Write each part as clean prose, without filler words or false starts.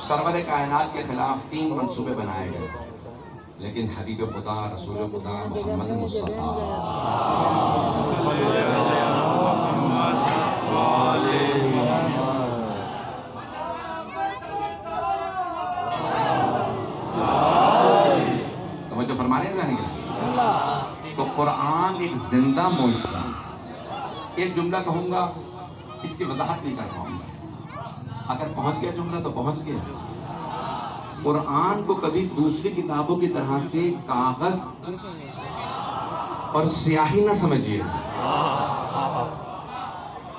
سرور کائنات کے خلاف 3 منصوبے بنائے گئے، لیکن حبیب خدا رسول خدا محمد مصطفیٰ توجہ فرمانے جانے گے تو قرآن ایک زندہ معجزہ. ایک جملہ کہوں گا، اس کی وضاحت نہیں کر پاؤں گا. اگر پہنچ گیا جملہ تو پہنچ گیا. قرآن کو کبھی دوسری کتابوں کی طرح سے کاغذ اور سیاہی نہ سمجھیے.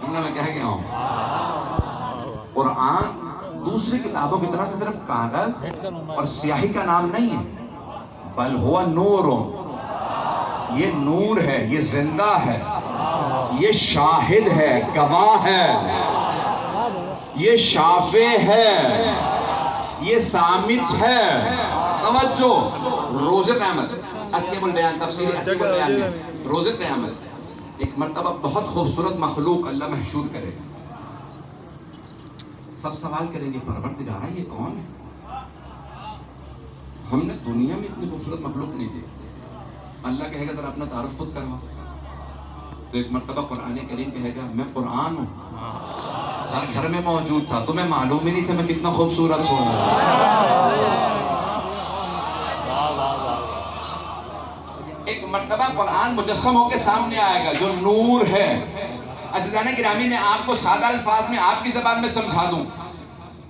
میں کہہ گیا ہوں، قرآن دوسری کتابوں کی طرح سے صرف کاغذ اور سیاہی کا نام نہیں ہے، بل ہوا نور. یہ نور ہے، یہ زندہ ہے، یہ شاہد ہے، گواہ ہے، یہ شافع ہے، یہ سامت ہے. توجہ، روز قیامت عتیب البیان تفسیر عتیب البیان میں روز قیامت ایک مرتبہ بہت خوبصورت مخلوق اللہ محشور کرے. سب سوال کریں گے پروردگارا یہ کون ہے؟ ہم نے دنیا میں اتنی خوبصورت مخلوق نہیں دیکھی. اللہ کہے گا ذرا اپنا تعارف خود کروا. تو ایک مرتبہ قرآن کریم کہے گا میں قرآن ہوں، ہر گھر میں موجود تھا، تمہیں معلوم ہی نہیں تھا میں کتنا خوبصورت ہوں. ایک مرتبہ قرآن مجسم ہو کے سامنے آئے گا جو نور ہے. عزیزان گرامی میں آپ کو سادہ الفاظ میں آپ کی زبان میں سمجھا دوں.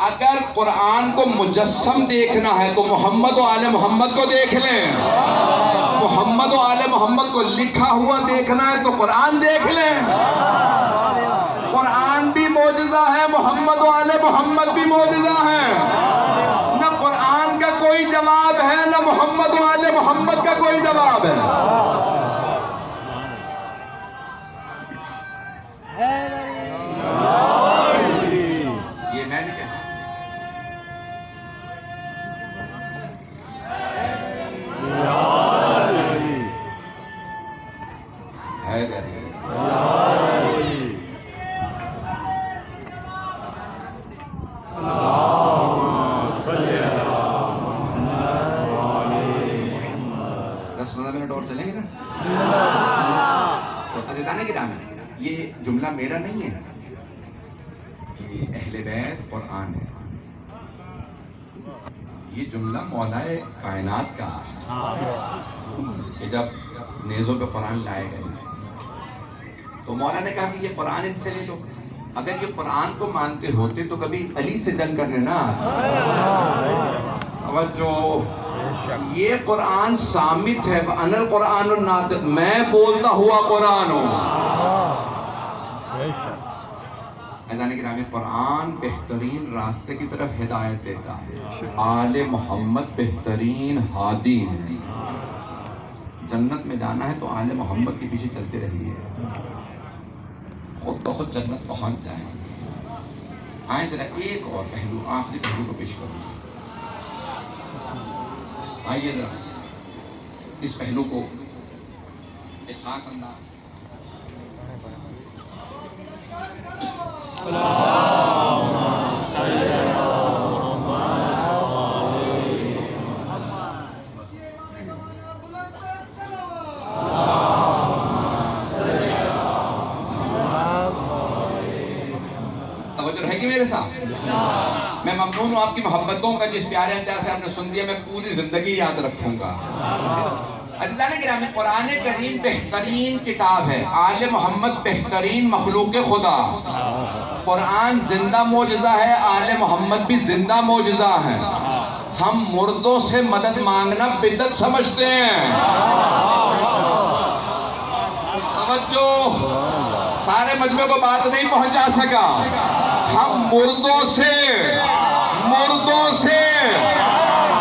اگر قرآن کو مجسم دیکھنا ہے تو محمد و آل محمد کو دیکھ لیں. محمد و آل محمد کو لکھا ہوا دیکھنا ہے تو قرآن دیکھ لیں. قرآن بھی معجزہ ہے، محمد و آل محمد بھی معجزہ ہے. نہ قرآن کا کوئی جواب ہے، نہ محمد و آل محمد کا کوئی جواب ہے. یہ میں نے کہا اور چلیں گے نا. تو عزیزان گرامی یہ جملہ میرا نہیں ہے، یہ اہل بیت قرآن ہے. یہ جملہ مولا کائنات کا ہے کہ جب نیزوں پہ قرآن لائے گئے تو مولا نے کہا کہ یہ قرآن ان سے لے لو. اگر یہ قرآن کو مانتے ہوتے تو کبھی علی سے جنگ کر لینا. توجہ، یہ قرآن سامت ہے. وَأَنَا الْقُرْآنُ النَّاطِقُ، میں بولتا ہوا قرآن ہوں. عزیزان گرامی قرآن بہترین راستے کی طرف ہدایت دیتا ہے. آل محمد بہترین ہادی ہیں. جنت میں جانا ہے تو آل محمد کے پیچھے چلتے رہیے، خود بخود جنت پہنچ جائیں. آئیں ذرا ایک اور پہلو، آخری پہلو کو پیش کروں. آئیے ذرا اس پہلو کو ایک خاص انداز. توجہ رہے گی میرے ساتھ؟ میں ممنون ہوں آپ کی محبتوں کا، جس پیارے انداز سے آپ نے سن دیا میں پوری زندگی یاد رکھوں گا. عزیزان گرامی قرآن کریم بہترین کتاب ہے. آل محمد بہترین مخلوق خدا. قرآن زندہ معجزہ ہے، آل محمد بھی زندہ معجزہ ہے. ہم مردوں سے مدد مانگنا بدعت سمجھتے ہیں. توجہ، سارے مجمع کو بات نہیں پہنچا سکا. ہم مردوں سے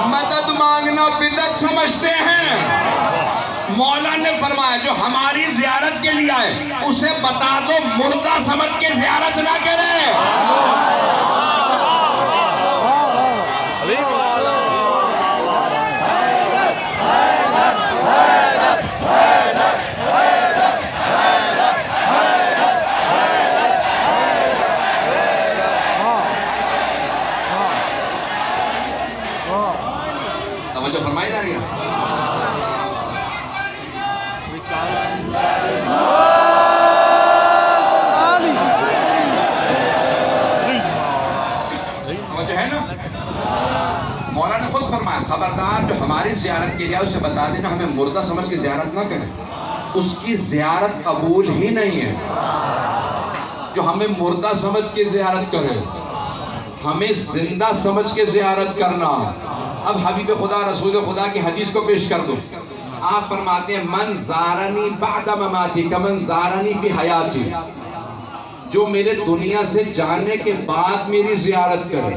مدد مانگنا بدعت سمجھتے ہیں. مولا نے فرمایا جو ہماری زیارت کے لیے آئے اسے بتا دو مردہ سمجھ کے زیارت نہ کرے. توجہ فرمائی جا رہی ہے. توجہ ہے نا. مولا نے خود فرمایا خبردار جو ہماری زیارت کے لیے اسے بتا دینا ہمیں مردہ سمجھ کے زیارت نہ کرے, اس کی زیارت قبول ہی نہیں ہے. جو ہمیں مردہ سمجھ کے زیارت کرے, ہمیں زندہ سمجھ کے زیارت کرنا. اب حبیب خدا رسول خدا کی حدیث کو پیش کر دو. آپ فرماتے ہیں من زارنی بعد مماتی کمن زارنی فی حیاتی, جو میرے دنیا سے جانے کے بعد میری زیارت کرے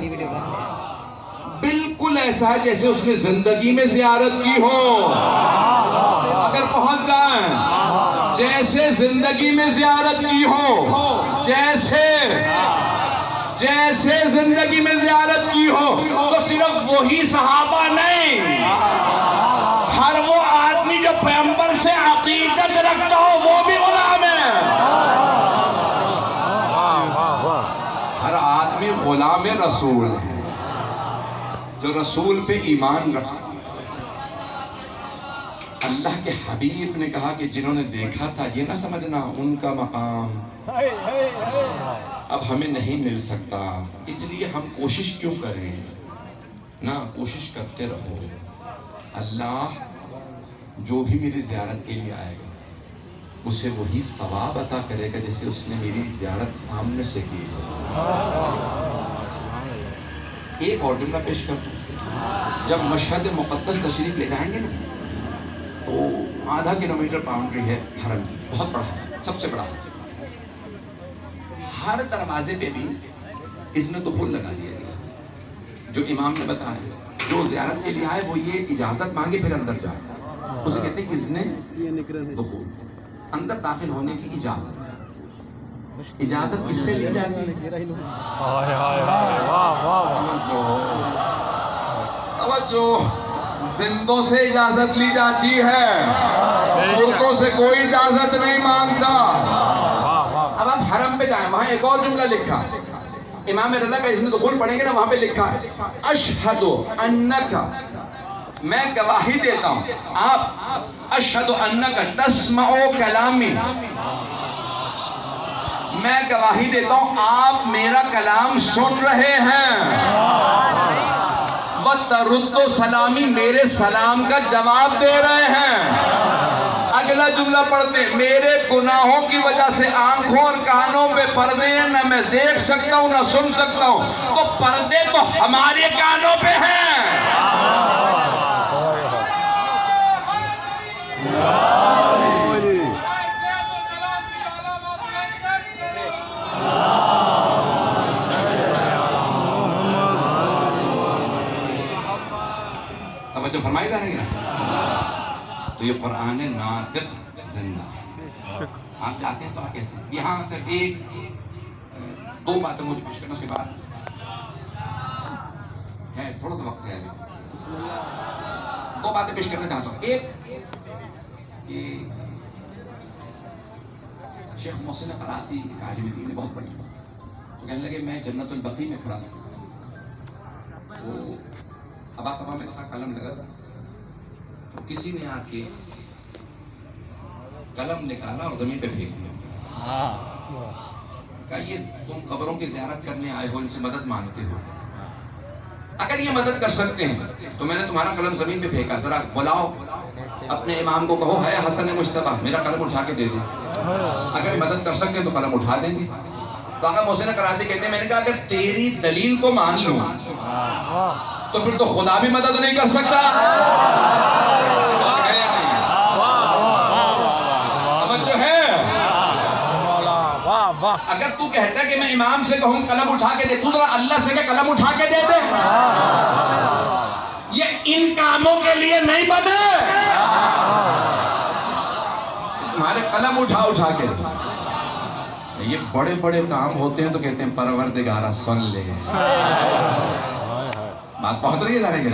بالکل ایسا ہے جیسے اس نے زندگی میں زیارت کی ہو. اگر پہنچ جائیں جیسے زندگی میں زیارت کی ہو, جیسے زندگی میں زیارت کی ہو, تو صرف وہی صحابہ نہیں, ہر وہ آدمی جو پیغمبر سے عقیدت رکھتا ہو وہ بھی غلام ہے. ہر آدمی غلام رسول ہے جو رسول پہ ایمان رکھا. اللہ کے حبیب نے کہا کہ جنہوں نے دیکھا تھا یہ نہ سمجھنا ان کا مقام اب ہمیں نہیں مل سکتا, اس لیے ہم کوشش کیوں کریں نا, کوشش کرتے رہو. اللہ جو بھی میری زیارت کے لیے آئے گا اسے وہی ثواب عطا کرے گا جیسے اس نے میری زیارت سامنے سے کی. ایک اور جملہ پیش کر دوں. جب مشہد مقدس تشریف لے جائیں گے نا تو آدھا کلومیٹر باؤنڈری ہے حرم کی, بہت بڑا ہے, سب سے بڑا ہے. ہر دروازے پہ بھی اذن دخول لگا دیا گیا. جو امام نے بتایا جو زیارت کے لیے آئے وہ یہ اجازت مانگے پھر اندر جائے, اسے کہتے ہیں اذن دخول, اندر داخل ہونے کی اجازت. اجازت کس سے لی جاتی ہے؟ توجہ, زندوں سے اجازت لی جاتی ہے, مردوں سے کوئی اجازت نہیں مانگتا. اب آپ حرم پہ جائیں, وہاں ایک اور جملہ لکھا ہے, امام رضا کا اذن دخول پڑھیں گے نا, وہاں پہ لکھا ہے اشہد انک, میں گواہی دیتا ہوں, آپ اشہد انک تسمع کلامی, میں گواہی دیتا ہوں آپ میرا کلام سن رہے ہیں, وَتَرُدُّ سلامی, میرے سلام کا جواب دے رہے ہیں. اگلا جملہ پڑھتے ہیں میرے گناہوں کی وجہ سے آنکھوں اور کانوں پہ پردے ہیں, نہ میں دیکھ سکتا ہوں نہ سن سکتا ہوں, تو پردے تو ہمارے کانوں پہ ہیں. توجہ فرمائی جا رہی ہے. تو یہ قرآن ناطق زندہ. آپ جاتے ہیں تو آپ کہتے ہیں یہاں صرف ایک دو باتیں مجھے پیش کرنا, اس کے بعد ہے تھوڑا سا وقت ہے, دو باتیں پیش کرنا چاہتا ہوں. ایک کہ شیخ محسن قراتی ایک عالم دین ہے, بہت بڑی, تو کہنے لگے میں جنت البقیع میں کھڑا تھا, وہ ابا کبا میں تھا, قلم لگا تھا, تو کسی نے آ کے قلم نکالا اور زمین پہ پھینک دیا. کہا یہ تم قبروں کی زیارت کرنے آئے ہو, ان سے مدد مانگتے ہو, اگر یہ مدد کر سکتے ہیں تو میں نے تمہارا قلم زمین پہ پھینکا, ذرا بلاؤ اپنے امام کو, کہو ہے حسن مجتبیٰ میرا قلم اٹھا کے دے دے. اگر مدد کر سکتے ہیں تو قلم اٹھا دیں گے. تو آقا محسن قراتی کہتے ہیں میں نے کہا اگر تیری دلیل کو مان لوں تو پھر تو خدا بھی مدد نہیں کر سکتا. توجہ ہے. اگر تو کہتا ہے کہ میں امام سے کہوں قلم اٹھا کے دے, تو ذرا اللہ سے کہ قلم اٹھا کے دے دے. یہ ان کاموں کے لیے نہیں بنے, تمہارے قلم اٹھا کے. یہ بڑے بڑے کام ہوتے ہیں تو کہتے ہیں پروردگارہ سن لے. بات پہنچ رہی ہے جانے کے,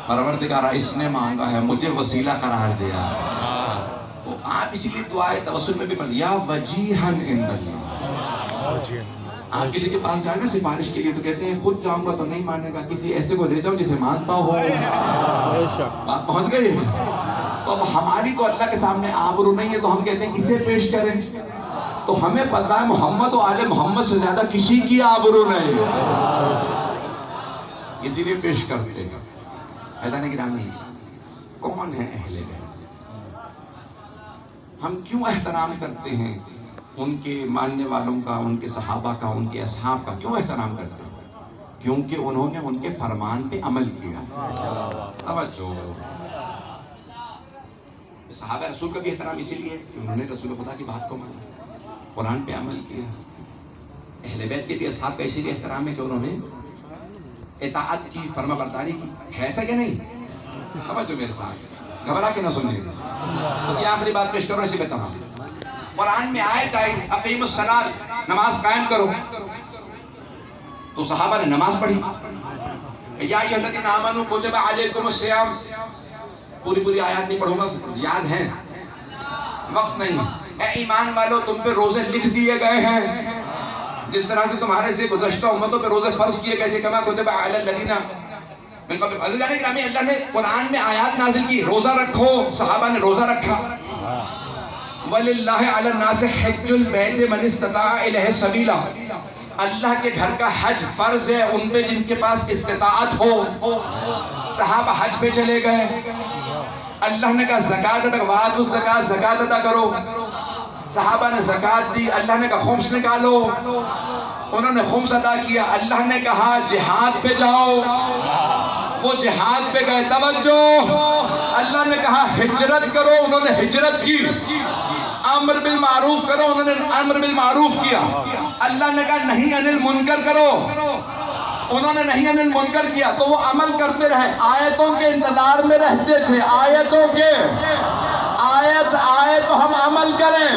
پروردگارہ اس نے مانگا ہے مجھے وسیلہ قرار دیا. تو آپ اسی لیے دعائے توسل میں بھی پڑھ یا وجیہن عند اللہ, آپ کسی کے پاس جائیں نا سفارش کے لیے تو کہتے ہیں خود جاؤں گا تو نہیں مانے گا، کسی ایسے کو لے جاؤ جسے مانتا ہو۔ بات پہنچ گئی؟ تو اب ہماری تو اللہ کے سامنے آبرو نہیں ہے تو ہم کہتے ہیں کسے پیش کریں؟ تو ہمیں پتہ ہے محمد و آل محمد سے زیادہ کسی کی آبرو نہیں ہے، اسی لیے پیش کرتے ہیں۔ عزیزان گرامی، کون ہے اہل بیت؟ ہم کیوں احترام کرتے ہیں ان کے ماننے والوں کا، ان کے صحابہ کا، ان کے اصحاب کا؟ کیوں احترام کرتے ہیں؟ کیونکہ انہوں نے ان کے فرمان پہ عمل کیا۔ توجہ، صحابہ رسول کا بھی احترام اسی لیے کہ انہوں نے رسول خدا کی بات کو مانا، قرآن پہ عمل کیا۔ اہل بیت کے بھی اصحاب کا اسی لیے احترام ہے کہ انہوں نے اطاعت کی، فرما برداری کی۔ ہے ایسا کہ نہیں؟ سمجھو میرے ساتھ، گھبرا کے نہ سنیے، بس یہ آخری بات پیش کرو، اسی پہ تمام۔ قرآن میں آیت آئی اقیم الصلاۃ، نماز قائم کرو، تو صحابہ نے نماز پڑھی۔ یا ایھا الذین آمنوا کتب علیکم الصیام، پوری آیات نہیں پڑھوں گا، یاد ہے، وقت نہیں۔ اے ایمان والو، تم پہ روزے لکھ دیے گئے ہیں جس طرح سے تمہارے سے گزشتہ امتوں پہ روزے فرض کیے گئے تھے، کما کتب علی الذین من قبلکم۔ عزیزان گرامی، اللہ نے قرآن میں آیات نازل کی، روزہ رکھو، صحابہ نے روزہ رکھا۔ وَلِلَّهِ عَلَى النَّاسِ حِجُّ الْبَيْتِ مَنِ اسْتَطَاعَ إِلَيْهِ سَبِيلًا، اللہ کے گھر کا حج فرض ہے ان پہ جن کے پاس استطاعت ہو۔ صحابہ حج پہ چلے گئے، اللہ نے کہا زکوٰۃ ادا، وَآتُوا الزَّکاۃ، زکوٰۃ ادا کرو۔ صحابہ نے زکوٰۃ دی، اللہ نے کہا خمس نکالو، انہوں نے خمس ادا کیا۔ اللہ نے کہا جہاد پہ جاؤ، وہ جہاد پہ گئے۔ توجہ، اللہ نے کہا ہجرت کرو، انہوں نے ہجرت کی۔ امر بالمعروف کرو، انہوں نے امر بالمعروف کیا۔ اللہ نے کہا نہیں انل منکر کرو، انہوں نے نہیں انل منکر کیا، تو وہ عمل کرتے رہے، آیتوں کے انتظار میں رہتے تھے، آیتوں کے، آیت آئے تو ہم عمل کریں۔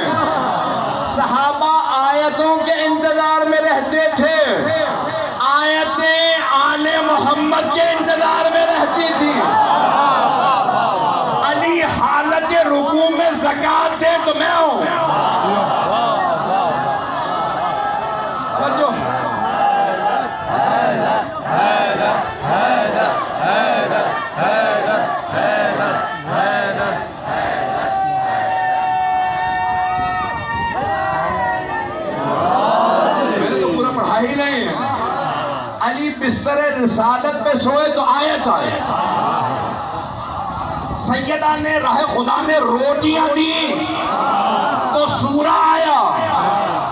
صحابہ آیتوں کے انتظار میں رہتے تھے، آیتیں آل محمد کے انتظار میں رہتی تھی۔ علی حالت رکوع میں زکوٰۃ دے تو میں ہوں۔ توجہ، میں نے تو پورا پڑھا ہی نہیں ہے۔ علی بستر رسالت پہ سوئے تو آیت آئے، سیدہ نے راہ خدا میں روٹیاں دی تو سورہ آیا،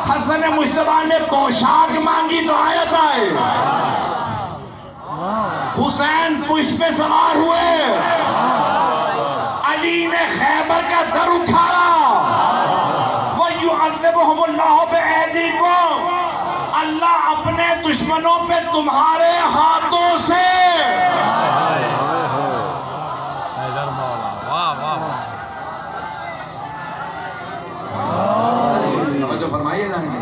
حسن مجتبیٰ نے پوشاک مانگی تو آیت آئے، حسین پشت پہ سوار ہوئے، علی نے خیبر کا در اٹھایا، وَيُعَذِّبُهُمُ اللَّهُ بِأَيْدِيكُمْ، اللہ اپنے دشمنوں پہ تمہارے ہاتھوں سے۔ توجہ فرمائیے جانیں،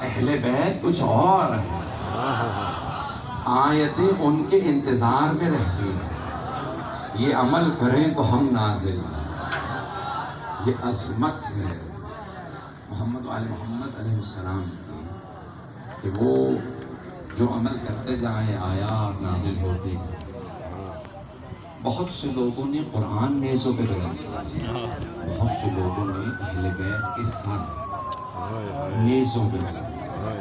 اہل بیت کچھ اور ہے، آیتیں ان کے انتظار میں رہتی ہیں، یہ عمل کریں تو ہم نازل ہیں۔ یہ عظمت ہے محمد و آل محمد علیہ السلام کی، کہ وہ جو عمل کرتے جائیں آیات نازل ہوتی ہیں۔ بہت سے لوگوں نے قرآن نیزوں پہ بیان کیا، بہت سے لوگوں نے اہل بیت کے ساتھ نیزوں پہ بیان کیا۔